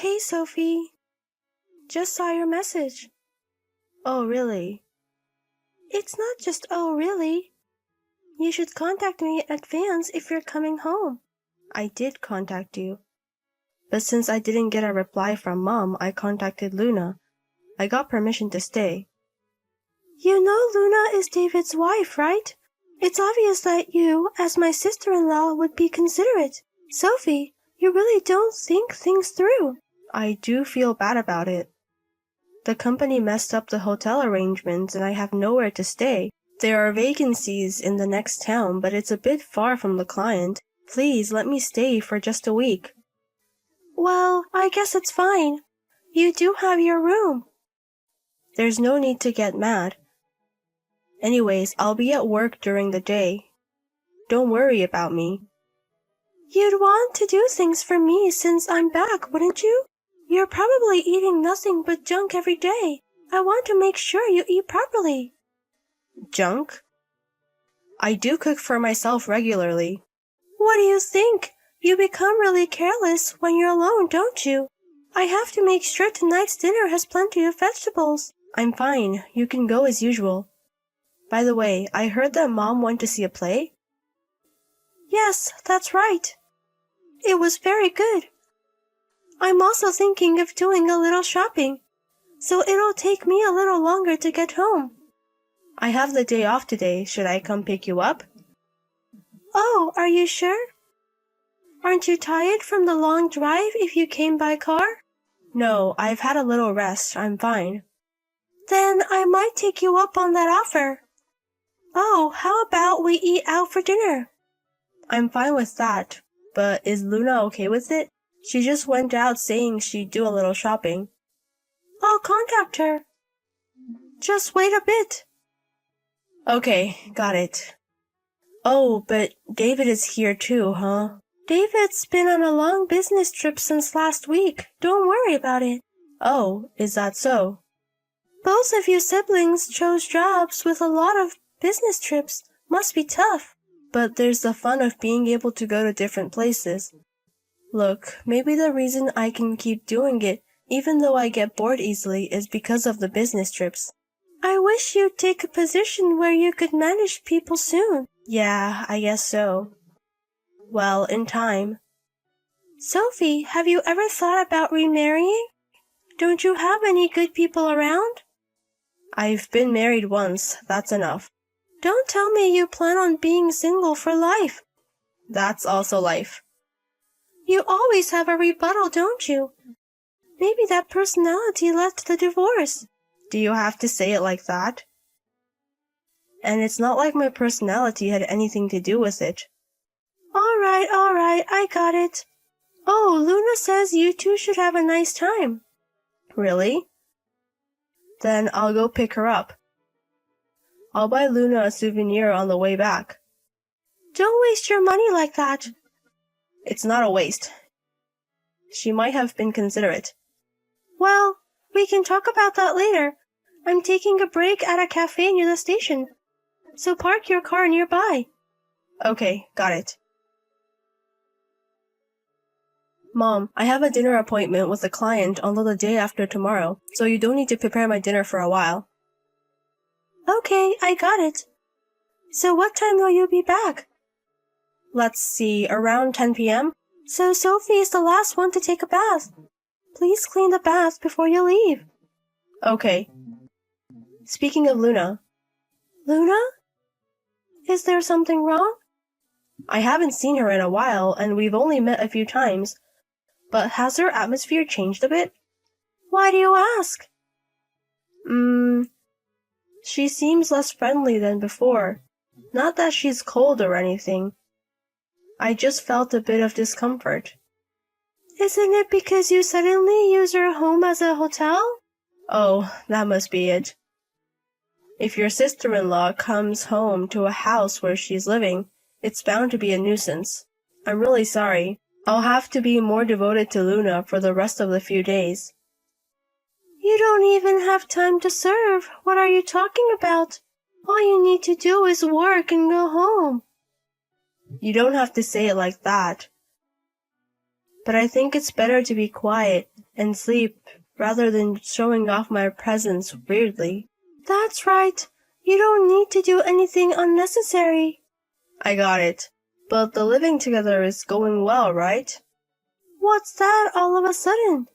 Hey, Sophie. Just saw your message. Oh, really? It's not just oh, really. You should contact me in advance if you're coming home. I did contact you. But since I didn't get a reply from Mom, I contacted Luna. I got permission to stay. You know Luna is David's wife, right? It's obvious that you, as my sister-in-law, would be considerate. Sophie, you really don't think things through. I do feel bad about it. The company messed up the hotel arrangements and I have nowhere to stay. There are vacancies in the next town, but it's a bit far from the client. Please let me stay for just a week. Well, I guess it's fine. You do have your room. There's no need to get mad. Anyways, I'll be at work during the day. Don't worry about me. You'd want to do things for me since I'm back, wouldn't you? You're probably eating nothing but junk every day. I want to make sure you eat properly. Junk? I do cook for myself regularly. What do you think? You become really careless when you're alone, don't you? I have to make sure tonight's dinner has plenty of vegetables. I'm fine. You can go as usual. By the way, I heard that Mom went to see a play? Yes, that's right. It was very good. I'm also thinking of doing a little shopping, so it'll take me a little longer to get home. I have the day off today. Should I come pick you up? Oh, are you sure? Aren't you tired from the long drive if you came by car? No, I've had a little rest. I'm fine. Then I might take you up on that offer. Oh, how about we eat out for dinner? I'm fine with that, but is Luna okay with it? She just went out saying she'd do a little shopping. I'll contact her. Just wait a bit. Okay, got it. Oh, but David is here too, huh? David's been on a long business trip since last week. Don't worry about it. Oh, is that so? Both of you siblings chose jobs with a lot of business trips. Must be tough. But there's the fun of being able to go to different places. Look, maybe the reason I can keep doing it, even though I get bored easily, is because of the business trips. I wish you'd take a position where you could manage people soon. Yeah, I guess so. Well, in time. Sophie, have you ever thought about remarrying? Don't you have any good people around? I've been married once. That's enough. Don't tell me you plan on being single for life. That's also life. You always have a rebuttal, don't you? Maybe that personality led to the divorce. Do you have to say it like that? And it's not like my personality had anything to do with it. All right, I got it. Oh, Luna says you two should have a nice time. Really? Then I'll go pick her up. I'll buy Luna a souvenir on the way back. Don't waste your money like that. It's not a waste. She might have been considerate. Well, we can talk about that later. I'm taking a break at a cafe near the station, so park your car nearby. Okay, got it. Mom, I have a dinner appointment with a client on the day after tomorrow, so you don't need to prepare my dinner for a while. Okay, I got it. So what time will you be back? Let's see, around 10 p.m.? So Sophie is the last one to take a bath. Please clean the bath before you leave. Okay. Speaking of Luna. Luna? Is there something wrong? I haven't seen her in a while, and we've only met a few times. But has her atmosphere changed a bit? Why do you ask? She seems less friendly than before. Not that she's cold or anything. I just felt a bit of discomfort. Isn't it because you suddenly use her home as a hotel? Oh, that must be it. If your sister-in-law comes home to a house where she's living, it's bound to be a nuisance. I'm really sorry. I'll have to be more devoted to Luna for the rest of the few days. You don't even have time to serve. What are you talking about? All you need to do is work and go home. You don't have to say it like that. But I think it's better to be quiet and sleep rather than showing off my presence weirdly. That's right. You don't need to do anything unnecessary. I got it. But the living together is going well, right? What's that all of a sudden?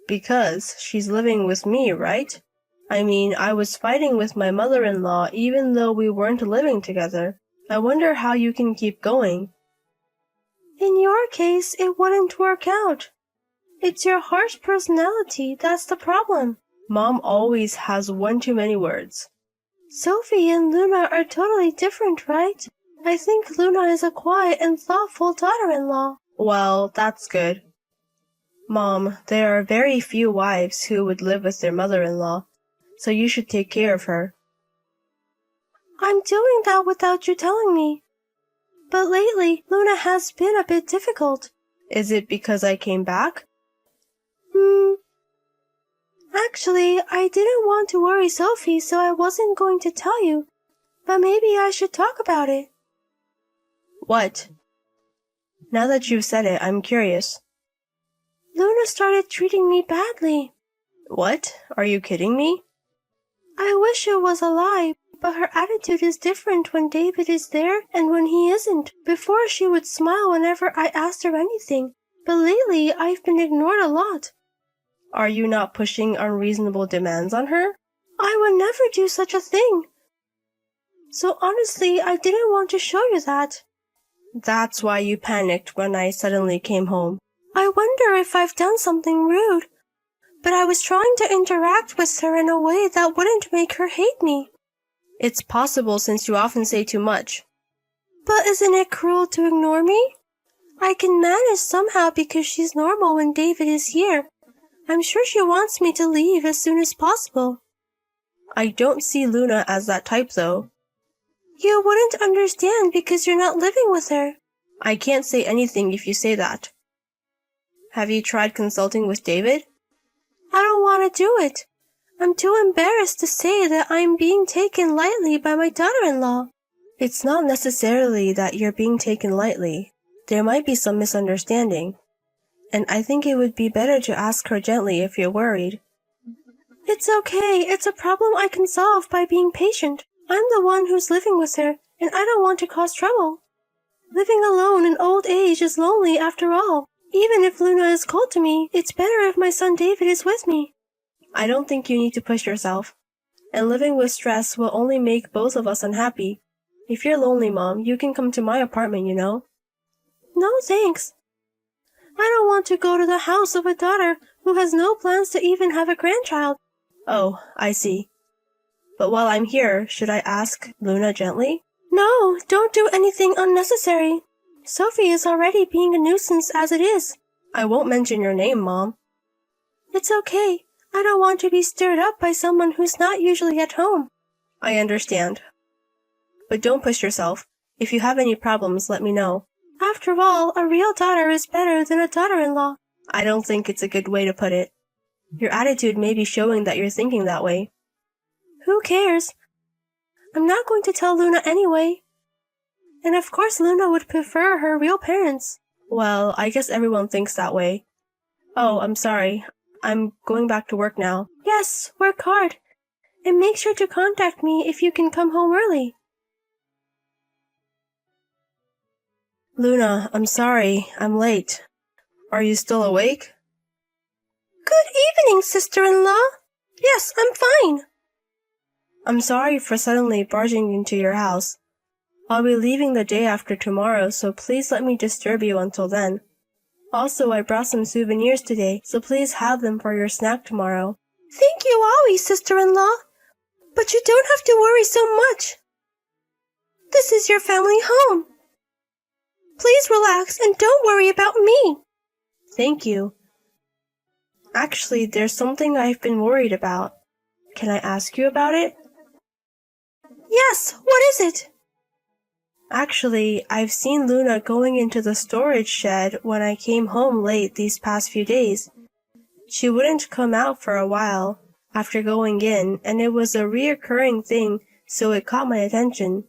Because she's living with me, right? I mean, I was fighting with my mother-in-law even though we weren't living together. I wonder how you can keep going. In your case, it wouldn't work out. It's your harsh personality that's the problem. Mom always has one too many words. Sophie and Luna are totally different, right? I think Luna is a quiet and thoughtful daughter-in-law. Well, that's good. Mom, there are very few wives who would live with their mother-in-law, so you should take care of her. I'm doing that without you telling me. But lately, Luna has been a bit difficult. Is it because I came back? Actually, I didn't want to worry Sophie, so I wasn't going to tell you. But maybe I should talk about it. What? Now that you've said it, I'm curious. Luna started treating me badly. What? Are you kidding me? I wish it was a lie, but her attitude is different when David is there and when he isn't. Before she would smile whenever I asked her anything, but lately I've been ignored a lot. Are you not pushing unreasonable demands on her? I would never do such a thing. So honestly, I didn't want to show you that. That's why you panicked when I suddenly came home. I wonder if I've done something rude. But I was trying to interact with her in a way that wouldn't make her hate me. It's possible since you often say too much. But isn't it cruel to ignore me? I can manage somehow because she's normal when David is here. I'm sure she wants me to leave as soon as possible. I don't see Luna as that type, though. You wouldn't understand because you're not living with her. I can't say anything if you say that. Have you tried consulting with David? I don't want to do it. I'm too embarrassed to say that I'm being taken lightly by my daughter-in-law. It's not necessarily that you're being taken lightly. There might be some misunderstanding. And I think it would be better to ask her gently if you're worried. It's okay. It's a problem I can solve by being patient. I'm the one who's living with her, and I don't want to cause trouble. Living alone in old age is lonely after all. Even if Luna is cold to me, it's better if my son David is with me. I don't think you need to push yourself. And living with stress will only make both of us unhappy. If you're lonely, Mom, you can come to my apartment, you know. No, thanks. I don't want to go to the house of a daughter who has no plans to even have a grandchild. Oh, I see. But while I'm here, should I ask Luna gently? No, don't do anything unnecessary. Sophie is already being a nuisance as it is. I won't mention your name, Mom. It's okay. I don't want to be stirred up by someone who's not usually at home. I understand. But don't push yourself. If you have any problems, let me know. After all, a real daughter is better than a daughter-in-law. I don't think it's a good way to put it. Your attitude may be showing that you're thinking that way. Who cares? I'm not going to tell Luna anyway. And of course Luna would prefer her real parents. Well, I guess everyone thinks that way. Oh, I'm sorry. I'm going back to work now. Yes, work hard. And make sure to contact me if you can come home early. Luna, I'm sorry. I'm late. Are you still awake? Good evening, sister-in-law. Yes, I'm fine. I'm sorry for suddenly barging into your house. I'll be leaving the day after tomorrow, so please let me disturb you until then. Also, I brought some souvenirs today, so please have them for your snack tomorrow. Thank you always, sister-in-law. But you don't have to worry so much. This is your family home. Please relax and don't worry about me. Thank you. Actually, there's something I've been worried about. Can I ask you about it? Yes, what is it? Actually, I've seen Luna going into the storage shed when I came home late these past few days. She wouldn't come out for a while after going in, and it was a reoccurring thing, so it caught my attention.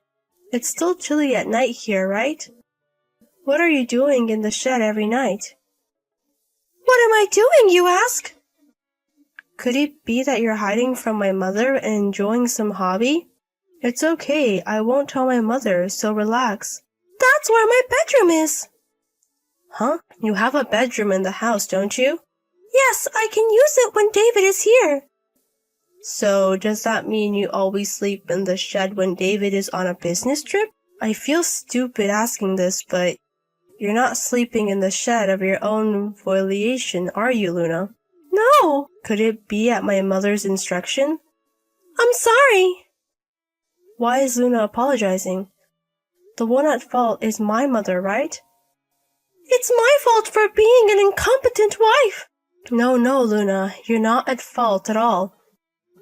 It's still chilly at night here, right? What are you doing in the shed every night? What am I doing, you ask? Could it be that you're hiding from my mother and enjoying some hobby? It's okay, I won't tell my mother, so relax. That's where my bedroom is. Huh? You have a bedroom in the house, don't you? Yes, I can use it when David is here. So, does that mean you always sleep in the shed when David is on a business trip? I feel stupid asking this, but you're not sleeping in the shed of your own volition, are you, Luna? No. Could it be at my mother's instruction? I'm sorry. Why is Luna apologizing? The one at fault is my mother, right? It's my fault for being an incompetent wife. No, Luna, you're not at fault at all.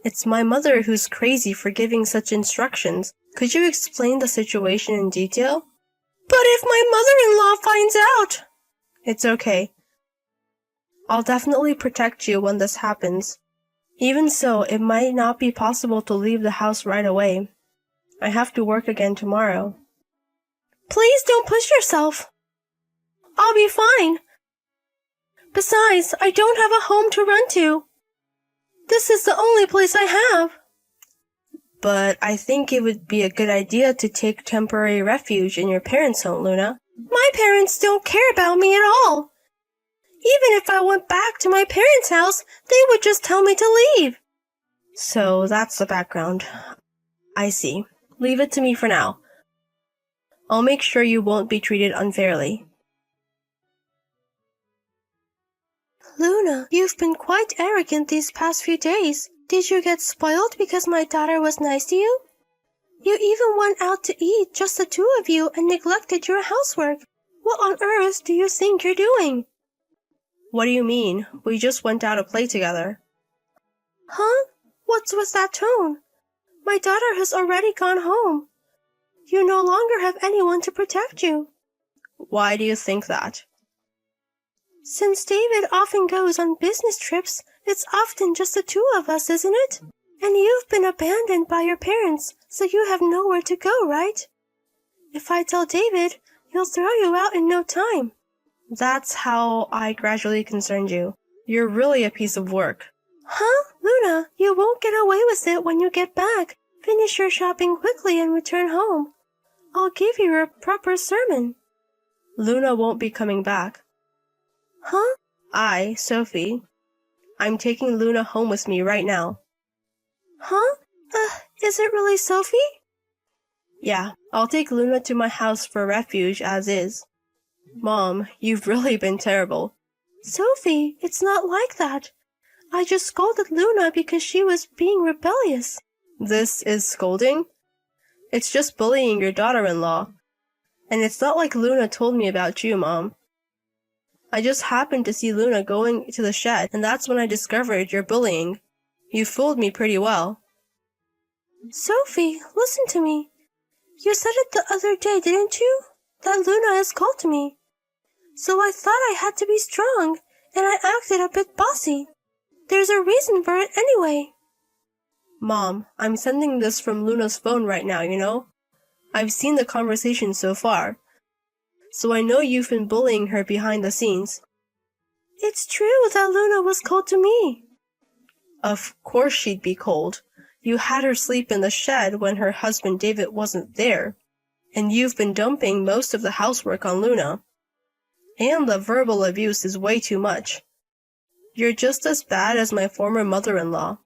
It's my mother who's crazy for giving such instructions. Could you explain the situation in detail? But if my mother-in-law finds out... It's okay. I'll definitely protect you when this happens. Even so, it might not be possible to leave the house right away. I have to work again tomorrow. Please don't push yourself. I'll be fine. Besides, I don't have a home to run to. This is the only place I have. But I think it would be a good idea to take temporary refuge in your parents' home, Luna. My parents don't care about me at all. Even if I went back to my parents' house, they would just tell me to leave. So that's the background. I see. Leave it to me for now. I'll make sure you won't be treated unfairly. Luna, you've been quite arrogant these past few days. Did you get spoiled because my daughter was nice to you? You even went out to eat, just the two of you, and neglected your housework. What on earth do you think you're doing? What do you mean? We just went out to play together. Huh? What's with that tone? My daughter has already gone home. You no longer have anyone to protect you. Why do you think that? Since David often goes on business trips, it's often just the two of us, isn't it? And you've been abandoned by your parents, so you have nowhere to go, right? If I tell David, he'll throw you out in no time. That's how I gradually concerned you. You're really a piece of work. Huh? Luna, you won't get away with it when you get back. Finish your shopping quickly and return home. I'll give you a proper sermon. Luna won't be coming back. Huh? Sophie. I'm taking Luna home with me right now. Huh? Is it really Sophie? Yeah, I'll take Luna to my house for refuge as is. Mom, you've really been terrible. Sophie, it's not like that. I just scolded Luna because she was being rebellious. This is scolding? It's just bullying your daughter-in-law. And it's not like Luna told me about you, Mom. I just happened to see Luna going to the shed, and that's when I discovered your bullying. You fooled me pretty well. Sophie, listen to me. You said it the other day, didn't you? That Luna is cold to me. So I thought I had to be strong, and I acted a bit bossy. There's a reason for it anyway. Mom, I'm sending this from Luna's phone right now, you know? I've seen the conversation so far. So I know you've been bullying her behind the scenes. It's true that Luna was cold to me. Of course she'd be cold. You had her sleep in the shed when her husband David wasn't there. And you've been dumping most of the housework on Luna. And the verbal abuse is way too much. You're just as bad as my former mother-in-law.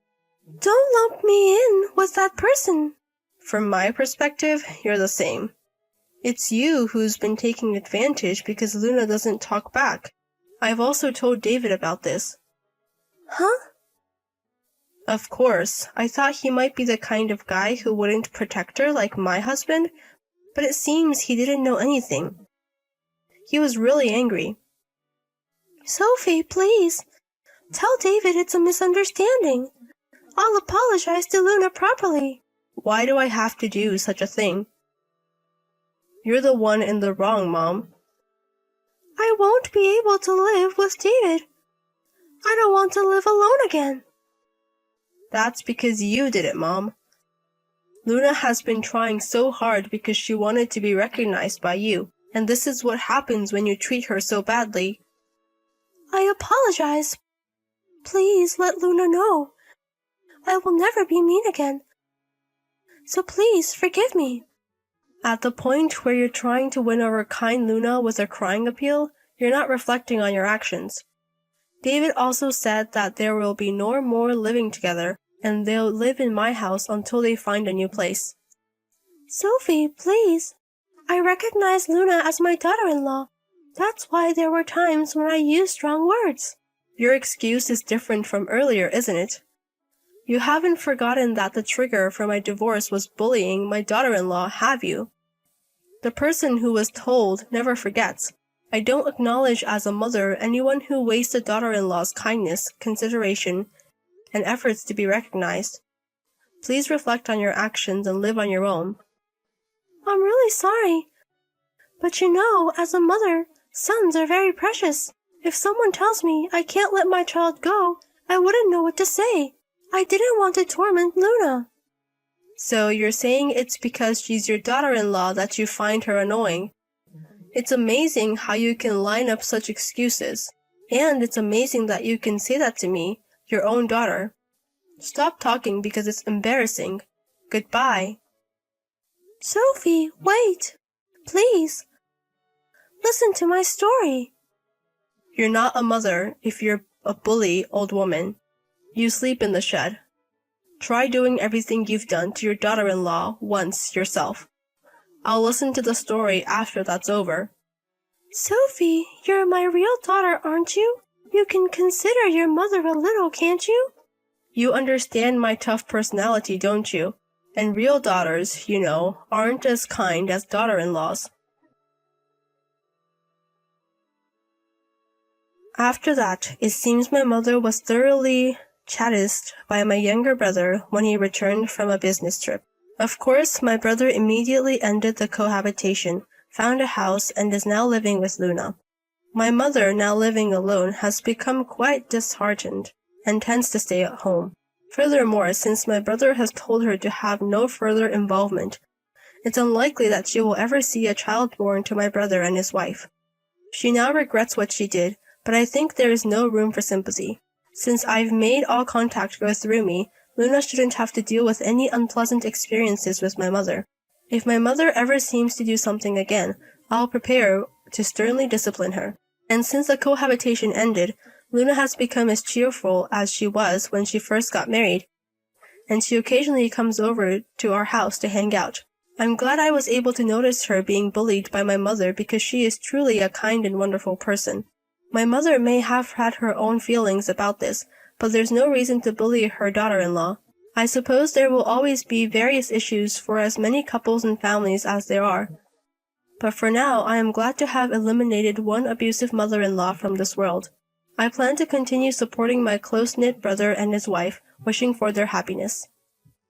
Don't lump me in with that person. From my perspective, you're the same. It's you who's been taking advantage because Luna doesn't talk back. I've also told David about this. Huh? Of course, I thought he might be the kind of guy who wouldn't protect her like my husband, but it seems he didn't know anything. He was really angry. Sophie, please. Tell David it's a misunderstanding. I'll apologize to Luna properly. Why do I have to do such a thing? You're the one in the wrong, Mom. I won't be able to live with David. I don't want to live alone again. That's because you did it, Mom. Luna has been trying so hard because she wanted to be recognized by you, and this is what happens when you treat her so badly. I apologize. Please let Luna know. I will never be mean again. So please forgive me. At the point where you're trying to win over kind Luna with a crying appeal, you're not reflecting on your actions. David also said that there will be no more living together, and they'll live in my house until they find a new place. Sophie, please. I recognize Luna as my daughter-in-law. That's why there were times when I used strong words. Your excuse is different from earlier, isn't it? You haven't forgotten that the trigger for my divorce was bullying my daughter-in-law, have you? The person who was told never forgets. I don't acknowledge as a mother anyone who wastes a daughter-in-law's kindness, consideration, and efforts to be recognized. Please reflect on your actions and live on your own. I'm really sorry. But you know, as a mother, sons are very precious. If someone tells me I can't let my child go, I wouldn't know what to say. I didn't want to torment Luna. So you're saying it's because she's your daughter-in-law that you find her annoying. It's amazing how you can line up such excuses. And it's amazing that you can say that to me, your own daughter. Stop talking because it's embarrassing. Goodbye. Sophie, wait. Please. Listen to my story. You're not a mother if you're a bully old woman. You sleep in the shed. Try doing everything you've done to your daughter-in-law once yourself. I'll listen to the story after that's over. Sophie, you're my real daughter, aren't you? You can consider your mother a little, can't you? You understand my tough personality, don't you? And real daughters, you know, aren't as kind as daughter-in-laws. After that, it seems my mother was thoroughly chastised by my younger brother when he returned from a business trip. Of course, my brother immediately ended the cohabitation, found a house, and is now living with Luna. My mother, now living alone, has become quite disheartened and tends to stay at home. Furthermore, since my brother has told her to have no further involvement, it's unlikely that she will ever see a child born to my brother and his wife. She now regrets what she did, but I think there is no room for sympathy. Since I've made all contact go through me, Luna shouldn't have to deal with any unpleasant experiences with my mother. If my mother ever seems to do something again, I'll prepare to sternly discipline her. And since the cohabitation ended, Luna has become as cheerful as she was when she first got married, and she occasionally comes over to our house to hang out. I'm glad I was able to notice her being bullied by my mother because she is truly a kind and wonderful person. My mother may have had her own feelings about this, but there's no reason to bully her daughter-in-law. I suppose there will always be various issues for as many couples and families as there are. But for now, I am glad to have eliminated one abusive mother-in-law from this world. I plan to continue supporting my close-knit brother and his wife, wishing for their happiness.